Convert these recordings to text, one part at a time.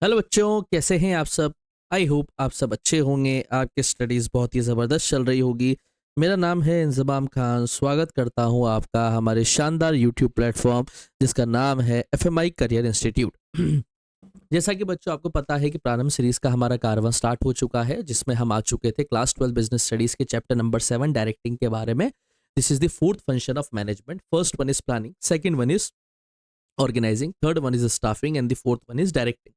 Hello बच्चों, कैसे हैं आप सब। आई होप आप सब अच्छे होंगे। आपकी स्टडीज़ बहुत ही ज़बरदस्त चल रही होगी। मेरा नाम है इंजमाम खान। स्वागत करता हूं आपका हमारे शानदार यूट्यूब प्लेटफॉर्म जिसका नाम है एफएमआई करियर इंस्टीट्यूट। जैसा कि बच्चों आपको पता है कि प्रारंभ सीरीज का हमारा कारवां स्टार्ट हो चुका है, जिसमें हम आ चुके थे क्लास 12 बिजनेस स्टडीज के चैप्टर नंबर 7 डायरेक्टिंग के बारे में। This is the fourth function of management. First one is planning, second one is organising, third one is staffing and the fourth one is directing.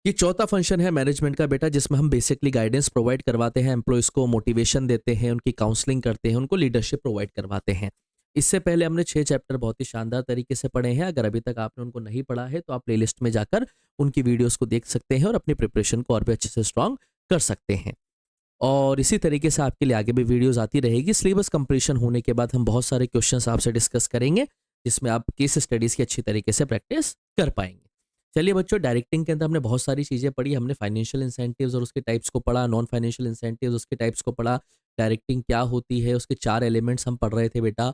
ये चौथा function है management का बेटा, जिसमें हम बेसिकली गाइडेंस प्रोवाइड करवाते हैं, एम्प्लॉयज़ को मोटिवेशन देते हैं, उनकी काउंसलिंग करते हैं, उनको लीडरशिप प्रोवाइड करवाते हैं। इससे पहले हमने 6 चैप्टर बहुत ही शानदार तरीके से पढ़े हैं। अगर अभी तक आपने उनको नहीं पढ़ा है तो आप प्लेलिस्ट में जाकर उनकी वीडियोस को देख सकते हैं और अपनी प्रिपरेशन को और भी अच्छे से स्ट्रांग कर सकते हैं। और इसी तरीके से आपके लिए आगे भी वीडियोस आती रहेगी। सिलेबस कंप्लीशन होने के बाद हम बहुत सारे क्वेश्चंस आपसे डिस्कस करेंगे, जिसमें आप केस स्टडीज़ की अच्छी तरीके से प्रैक्टिस कर पाएंगे। चलिए बच्चों, डायरेक्टिंग के अंदर हमने बहुत सारी चीज़ें पढ़ी। हमने फाइनेंशियल इंसेंटिव्स और उसके टाइप्स को पढ़ा, नॉन फाइनेंशियल इंसेंटिव्स उसके टाइप्स को पढ़ा, डायरेक्टिंग क्या होती है उसके 4 एलिमेंट्स हम पढ़ रहे थे बेटा,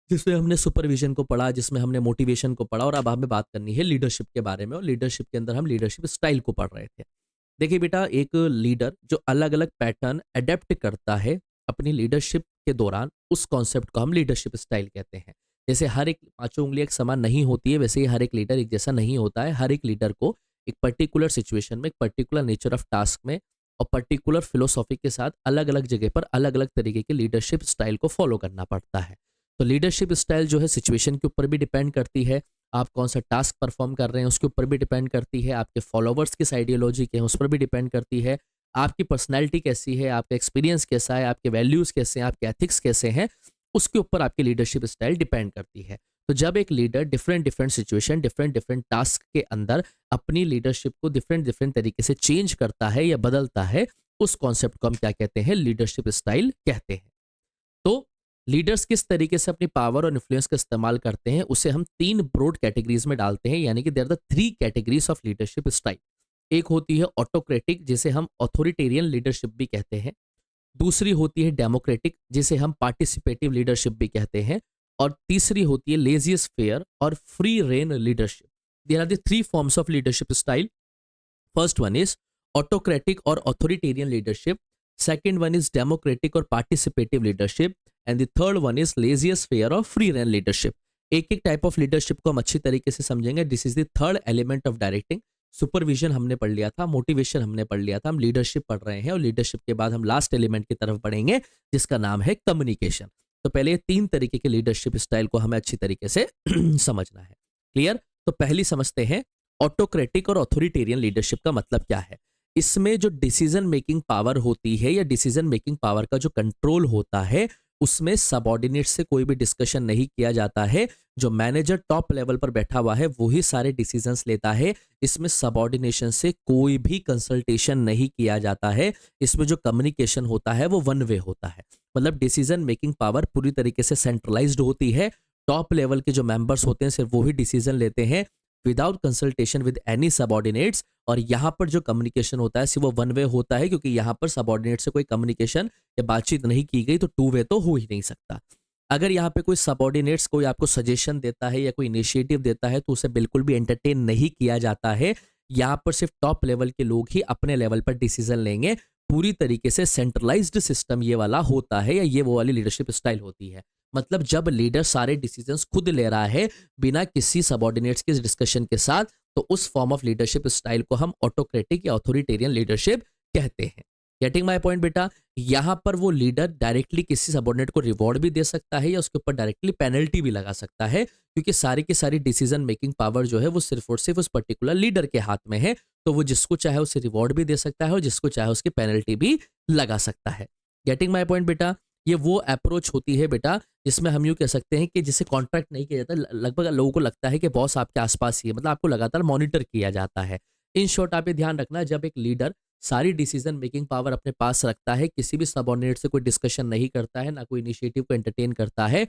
जिसमें हमने सुपरविजन को पढ़ा, जिसमें हमने मोटिवेशन को पढ़ा, और अब हमें बात करनी है लीडरशिप के बारे में। और लीडरशिप के अंदर हम लीडरशिप स्टाइल को पढ़ रहे थे। देखिए बेटा, एक लीडर जो अलग अलग पैटर्न अडेप्ट करता है अपनी लीडरशिप के दौरान, उस कॉन्सेप्ट को हम लीडरशिप स्टाइल कहते हैं। जैसे हर एक पांचों उंगली एक समान नहीं होती है, वैसे ही हर एक लीडर एक जैसा नहीं होता है। हर एक लीडर को एक पर्टिकुलर सिचुएशन में, एक पर्टिकुलर नेचर ऑफ टास्क में और पर्टिकुलर फिलोसॉफी के साथ अलग अलग जगह पर अलग अलग तरीके के लीडरशिप स्टाइल को फॉलो करना पड़ता है। तो लीडरशिप स्टाइल जो है सिचुएशन के ऊपर भी डिपेंड करती है, आप कौन सा टास्क परफॉर्म कर रहे हैं उसके ऊपर भी डिपेंड करती है, आपके फॉलोवर्स किस आइडियोलॉजी के हैं उस पर भी डिपेंड करती है, आपकी पर्सनैलिटी कैसी है, आपका एक्सपीरियंस कैसा है, आपके वैल्यूज़ कैसे हैं, आपके एथिक्स कैसे हैं, उसके ऊपर आपकी लीडरशिप स्टाइल डिपेंड करती है। तो जब एक leader different different situation, different different task के अंदर अपनी लीडरशिप को डिफरेंट डिफरेंट तरीके से चेंज करता है या बदलता है, उस कॉन्सेप्ट को हम क्या कहते हैं, लीडरशिप स्टाइल कहते हैं। तो लीडर्स किस तरीके से अपनी पावर और इन्फ्लुएंस का इस्तेमाल करते हैं, उसे हम 3 ब्रॉड कैटेगरीज में डालते हैं, यानी कि there are the 3 categories of leadership style. एक होती है ऑटोक्रेटिक, जिसे हम ऑथोरिटेरियन लीडरशिप भी कहते हैं। दूसरी होती है डेमोक्रेटिक, जिसे हम पार्टिसिपेटिव लीडरशिप भी कहते हैं। और तीसरी होती है लेजियस फेयर और free rein leadership. There are the 3 forms of leadership style. First one is autocratic और authoritarian leadership, second one is democratic और participative leadership, and the third one is laissez faire और free rein leadership. एक एक type of leadership को हम अच्छी तरीके से समझेंगे। This is the third element of directing. Supervision हमने पढ़ लिया था, मोटिवेशन हमने पढ़ लिया था, हम लीडरशिप पढ़ रहे हैं और लीडरशिप के बाद हम लास्ट एलिमेंट की तरफ बढ़ेंगे, जिसका नाम है कम्युनिकेशन। तो पहले ये 3 तरीके के लीडरशिप स्टाइल को हमें अच्छी तरीके से समझना है। क्लियर? तो पहली समझते हैं ऑटोक्रेटिक और ऑथोरिटेरियन लीडरशिप का मतलब क्या है। इसमें जो डिसीजन मेकिंग पावर होती है या डिसीजन मेकिंग पावर का जो कंट्रोल होता है, उसमें सबॉर्डिनेट से कोई भी डिस्कशन नहीं किया जाता है। जो मैनेजर टॉप लेवल पर बैठा हुआ है वही सारे डिसीजंस लेता है। इसमें सबॉर्डिनेशन से कोई भी कंसल्टेशन नहीं किया जाता है। इसमें जो कम्युनिकेशन होता है वो वन वे होता है। मतलब डिसीजन मेकिंग पावर पूरी तरीके से सेंट्रलाइज्ड होती है। टॉप लेवल के जो मेंबर्स होते हैं सिर्फ वही डिसीजन लेते हैं without consultation with any subordinates. और यहाँ पर जो कम्युनिकेशन होता है सिर्फ वो वन वे होता है, क्योंकि यहाँ पर सबॉर्डिनेट से कोई कम्युनिकेशन या बातचीत नहीं की गई तो टू वे तो हो ही नहीं सकता। अगर यहाँ पे कोई सबॉर्डिनेट्स कोई आपको सजेशन देता है या कोई इनिशिएटिव देता है तो उसे बिल्कुल भी एंटरटेन नहीं किया जाता है। यहाँ पर सिर्फ टॉप लेवल के लोग ही अपने लेवल पर डिसीजन लेंगे। पूरी तरीके से सेंट्रलाइज्ड सिस्टम ये वाला होता है, या ये वो वाली लीडरशिप स्टाइल होती है। मतलब जब लीडर सारे डिसीजंस खुद ले रहा है बिना किसी सबॉर्डिनेट्स के डिस्कशन के साथ, तो उस फॉर्म ऑफ लीडरशिप स्टाइल को हम ऑटोक्रेटिक या ऑथोरिटेरियन लीडरशिप कहते हैं। गेटिंग माय पॉइंट बेटा? यहां पर वो लीडर डायरेक्टली किसी सबॉर्डिनेट को रिवॉर्ड भी दे सकता है या उसके ऊपर डायरेक्टली पेनल्टी भी लगा सकता है, क्योंकि सारी की सारी डिसीजन मेकिंग पावर जो है वो सिर्फ और सिर्फ उस पर्टिकुलर लीडर के हाथ में है। तो वो जिसको चाहे उसे रिवॉर्ड भी दे सकता है और जिसको चाहे उसकी पेनल्टी भी लगा सकता है। गेटिंग माय पॉइंट बेटा? ये वो अप्रोच होती है बेटा जिसमें हम यूँ कह सकते हैं कि जिसे कॉन्ट्रैक्ट नहीं किया जाता। लगभग लोगों को लगता है कि बॉस आपके आसपास ही है, मतलब आपको लगातार मॉनिटर किया जाता है। इन शॉर्ट आप ये ध्यान रखना, जब एक लीडर सारी डिसीजन मेकिंग पावर अपने पास रखता है, किसी भी सबऑर्डिनेट से कोई डिस्कशन नहीं करता है, ना कोई इनिशिएटिव को एंटरटेन करता है,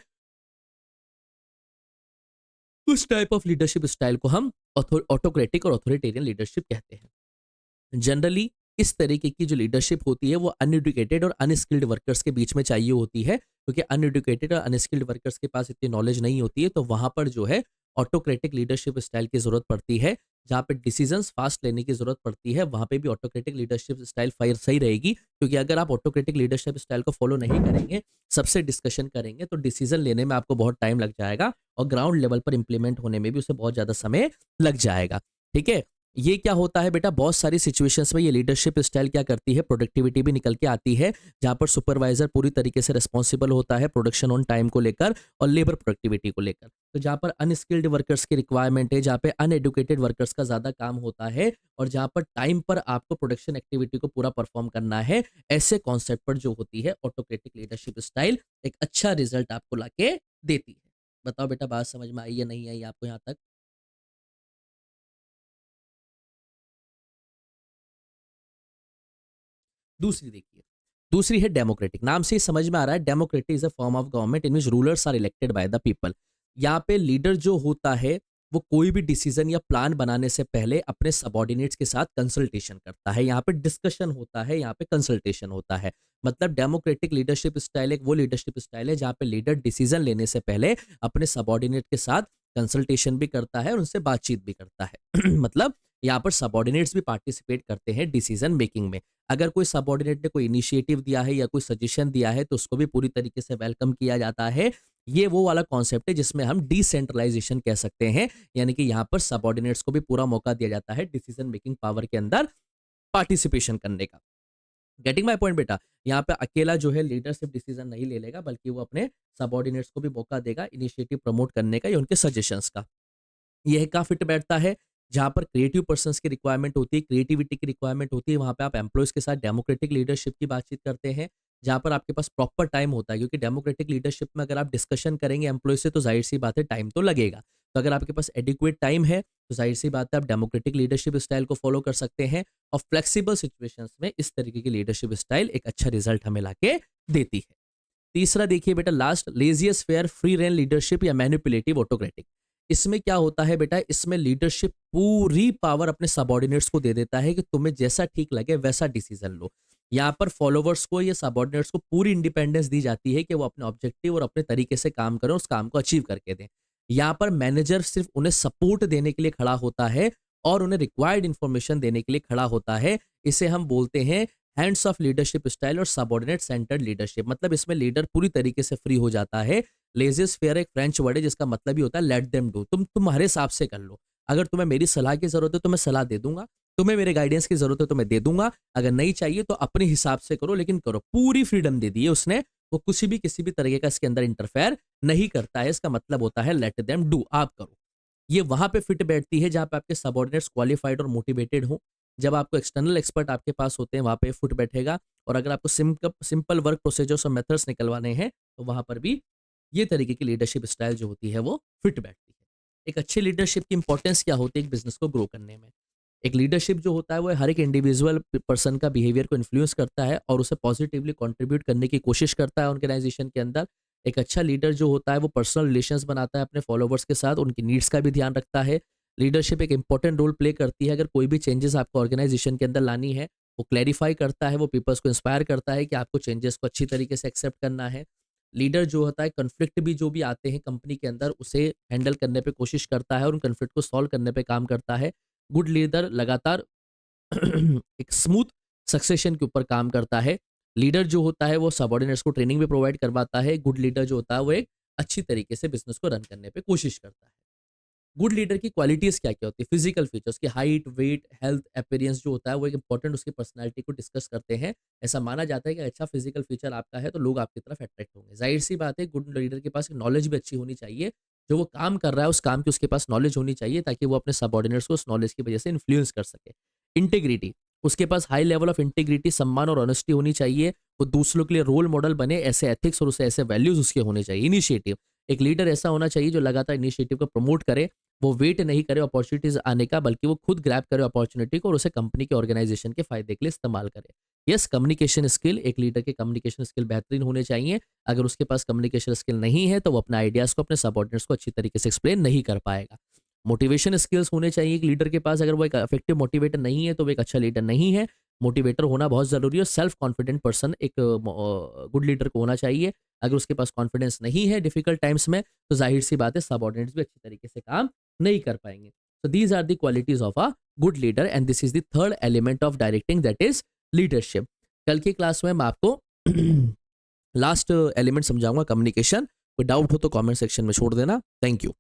उस टाइप ऑफ लीडरशिप स्टाइल को हम ऑटोक्रेटिक और ऑथोरिटेरियन लीडरशिप कहते हैं। जनरली इस तरीके की जो लीडरशिप होती है वो अनएडुकेटेड और अनस्किल्ड वर्कर्स के बीच में चाहिए होती है, क्योंकि अनएडुकेटेड और अनस्किल्ड वर्कर्स के पास इतनी नॉलेज नहीं होती है, तो वहां पर जो है ऑटोक्रेटिक लीडरशिप स्टाइल की जरूरत पड़ती है, जहाँ पे डिसीजंस फास्ट लेने की जरूरत पड़ती है, वहाँ पे भी ऑटोक्रेटिक लीडरशिप स्टाइल फायर सही रहेगी, क्योंकि अगर आप ऑटोक्रेटिक लीडरशिप स्टाइल को फॉलो नहीं करेंगे, सबसे डिस्कशन करेंगे, तो डिसीजन लेने में आपको बहुत टाइम लग जाएगा और ग्राउंड लेवल पर इंप्लीमेंट होने में भी उसे बहुत ज़्यादा समय लग जाएगा। ठीक है, ये क्या होता है बेटा, बहुत सारी सिचुएशंस में ये लीडरशिप स्टाइल क्या करती है, प्रोडक्टिविटी भी निकल के आती है, जहाँ पर सुपरवाइजर पूरी तरीके से रिस्पॉन्सिबल होता है प्रोडक्शन ऑन टाइम को लेकर और लेबर प्रोडक्टिविटी को लेकर। तो जहाँ पर अनस्किल्ड वर्कर्स की रिक्वायरमेंट है, जहाँ पे अनएडुकेटेड वर्कर्स का ज़्यादा काम होता है और जहाँ पर टाइम पर आपको प्रोडक्शन एक्टिविटी को पूरा परफॉर्म करना है, ऐसे कॉन्सेप्ट पर जो होती है ऑटोक्रेटिक लीडरशिप स्टाइल एक अच्छा रिजल्ट आपको लाके देती है। बताओ बेटा, बात समझ में आई या नहीं आई आपको यहाँ तक? दूसरी देखिए, दूसरी है डेमोक्रेटिक। नाम से ही समझ में आ रहा है, democratic is a form of government in which rulers are elected by the people. यहाँ पे लीडर जो होता है वो कोई भी डिसीजन या प्लान बनाने से पहले अपने सबॉर्डिनेट्स के साथ कंसल्टेशन करता है। यहाँ पे डिस्कशन होता है, यहाँ पे कंसल्टेशन होता है। मतलब डेमोक्रेटिक लीडरशिप स्टाइल एक वो लीडरशिप स्टाइल है जहाँ पे लीडर डिसीजन लेने से पहले अपने सबॉर्डिनेट के साथ कंसल्टेशन भी करता है और उनसे बातचीत भी करता है। मतलब यहाँ पर सबॉर्डिनेट्स भी पार्टिसिपेट करते हैं डिसीजन मेकिंग में। अगर कोई सबॉर्डिनेट ने कोई इनिशिएटिव दिया है या कोई सजेशन दिया है तो उसको भी पूरी तरीके से वेलकम किया जाता है। ये वो वाला कॉन्सेप्ट है जिसमें हम डिसेंट्रलाइजेशन कह सकते हैं, यानी कि यहाँ पर सबॉर्डिनेट्स को भी पूरा मौका दिया जाता है डिसीजन मेकिंग पावर के अंदर पार्टिसिपेशन करने का। गेटिंग माय पॉइंट बेटा, यहाँ पे अकेला जो है लीडरशिप डिसीजन नहीं ले लेगा, बल्कि वो अपने सबॉर्डिनेट्स को भी मौका देगा इनिशिएटिव प्रमोट करने का या उनके सजेशंस का। यह कहाँ फिट बैठता है, जहाँ पर क्रिएटिव पर्सन्स की रिक्वायरमेंट होती है, क्रिएटिविटी की रिक्वायरमेंट होती है, वहाँ पे आप एम्प्लॉयज़ के साथ डेमोक्रेटिक लीडरशिप की बातचीत करते हैं, जहाँ पर आपके पास प्रॉपर टाइम होता है, क्योंकि डेमोक्रेटिक लीडरशिप में अगर आप डिस्कशन करेंगे एम्प्लॉय से तो ज़ाहिर-सी बात है टाइम तो लगेगा। तो अगर आपके पास एडिक्वेट टाइम है, तो ज़ाहिर-सी बात है आप डेमोक्रेटिक लीडरशिप स्टाइल को फॉलो कर सकते हैं और फ्लेक्सिबल सिचुएशंस में इस तरीके की लीडरशिप स्टाइल एक अच्छा रिजल्ट हमें लाके देती है। तीसरा देखिए बेटा, last, laissez faire free rein leadership या मैनिपुलेटिव ऑटोक्रेटिक। इसमें क्या होता है बेटा, इसमें लीडरशिप पूरी पावर अपने सबॉर्डिनेट्स को दे देता है कि तुम्हें जैसा ठीक लगे वैसा डिसीजन लो। यहाँ पर फॉलोवर्स को या सबॉर्डिनेट्स को पूरी इंडिपेंडेंस दी जाती है कि वो अपने ऑब्जेक्टिव और अपने तरीके से काम करें, उस काम को अचीव करके दें। यहाँ पर मैनेजर सिर्फ उन्हें सपोर्ट देने के लिए खड़ा होता है और उन्हें रिक्वायर्ड इंफॉर्मेशन देने के लिए खड़ा होता है। इसे हम बोलते हैं हैंड्स ऑफ लीडरशिप स्टाइल और सबॉर्डिनेट सेंटर्ड लीडरशिप। मतलब इसमें लीडर पूरी तरीके से फ्री हो जाता है। लेजियस फेयर एक फ्रेंच वर्ड है जिसका मतलब ही होता है लेट देम डू, तुम तुम्हारे हिसाब से कर लो। अगर तुम्हें मेरी सलाह की जरूरत है तो मैं सलाह दे दूंगा, तुम्हें मेरे गाइडेंस की जरूरत है तो मैं दे दूंगा, अगर नहीं चाहिए तो अपने हिसाब से करो, लेकिन करो। पूरी फ्रीडम दे दी है उसने, वो कुछ भी किसी भी तरीके का इसके अंदर इंटरफेयर नहीं करता है। इसका मतलब होता है लेट देम डू, आप करो। ये वहां पे फिट बैठती है जहां पे आपके सबॉर्डिनेट्स क्वालिफाइड और मोटिवेटेड हो। जब आपको एक्सटर्नल एक्सपर्ट आपके पास होते हैं वहां पे फुट बैठेगा, और अगर आपको सिंपल वर्क प्रोसीजर्स और मेथड्स निकलवाने हैं तो वहां पर भी ये तरीके की लीडरशिप स्टाइल जो होती है वो फिट बैठती है। एक अच्छी लीडरशिप की इंपॉर्टेंस क्या होती है एक बिजनेस को ग्रो करने में? एक लीडरशिप जो होता है वो हर एक इंडिविजुअल पर्सन का बिहेवियर को इन्फ्लुएंस करता है और उसे पॉजिटिवली कंट्रीब्यूट करने की कोशिश करता है ऑर्गेनाइजेशन के अंदर। एक अच्छा लीडर जो होता है वो पर्सनल रिलेशंस बनाता है अपने फॉलोवर्स के साथ, उनकी नीड्स का भी ध्यान रखता है। लीडरशिप एक इंपॉर्टेंट रोल प्ले करती है अगर कोई भी चेंजेस आपको ऑर्गेनाइजेशन के अंदर लानी है। वो क्लैरिफाई करता है, वो पीपल्स को इंस्पायर करता है कि आपको चेंजेस को अच्छी तरीके से एक्सेप्ट करना है। लीडर जो होता है कन्फ्लिक्ट भी जो भी आते हैं कंपनी के अंदर उसे हैंडल करने पे कोशिश करता है और उन कन्फ्लिक्ट को सॉल्व करने पे काम करता है। गुड लीडर लगातार एक स्मूथ सक्सेशन के ऊपर काम करता है। लीडर जो होता है वो सबॉर्डिनेट्स को ट्रेनिंग भी प्रोवाइड करवाता है। गुड लीडर जो होता है वो एक अच्छी तरीके से बिजनेस को रन करने पे कोशिश करता है। गुड लीडर की क्वालिटीज क्या क्या होती है? फिजिकल फीचर्स की हाइट, वेट, हेल्थ, अपीयरेंस जो होता है वो एक इंपॉर्टेंट उसकी पर्सनालिटी को डिस्कस करते हैं। ऐसा माना जाता है कि अच्छा फिजिकल फीचर आपका है तो लोग आपकी तरफ अट्रैक्ट होंगे। जाहिर सी बात है गुड लीडर के पास नॉलेज भी अच्छी होनी चाहिए। जो वो काम कर रहा है उस काम की उसके पास नॉलेज होनी चाहिए ताकि वो अपने सबॉर्डिनेट्स को उस नॉलेज की वजह से इन्फ्लुएंस कर सके। इंटीग्रिटी, उसके पास हाई लेवल ऑफ इंटीग्रिटी, सम्मान और ऑनेस्टी होनी चाहिए। वो दूसरों के लिए रोल मॉडल बने, ऐसे एथिक्स और उसे ऐसे वैल्यूज उसके होने चाहिए। इनिशिएटिव, एक लीडर ऐसा होना चाहिए जो लगातार इनिशिएटिव को प्रमोट करे। वो वेट नहीं करे अपॉर्चुनिटीज आने का, बल्कि वो खुद ग्रैब करे अपॉर्चुनिटी को और उसे कंपनी के ऑर्गेनाइजेशन के फायदे के लिए इस्तेमाल करे। यस, कम्युनिकेशन स्किल, एक लीडर के कम्युनिकेशन स्किल बेहतरीन होने चाहिए। अगर उसके पास कम्युनिकेशन स्किल नहीं है तो वो अपने आइडियाज को अपने सबॉर्डिनेट्स को अच्छी तरीके से एक्सप्लेन नहीं कर पाएगा। मोटिवेशन स्किल्स होने चाहिए एक लीडर के पास। अगर वो एक इफेक्टिव मोटिवेटर नहीं है तो वो एक अच्छा लीडर नहीं है। मोटिवेटर होना बहुत ज़रूरी है। सेल्फ कॉन्फिडेंट पर्सन एक गुड लीडर को होना चाहिए। अगर उसके पास कॉन्फिडेंस नहीं है डिफिकल्ट टाइम्स में, तो जाहिर सी बात है सबऑर्डिनेट्स भी अच्छी तरीके से काम नहीं कर पाएंगे। So these are the qualities of a good leader and this is the third element of directing, that is leadership. कल की क्लास में मैं आपको लास्ट एलिमेंट समझाऊंगा, कम्युनिकेशन। कोई डाउट हो तो कमेंट सेक्शन में छोड़ देना। Thank you.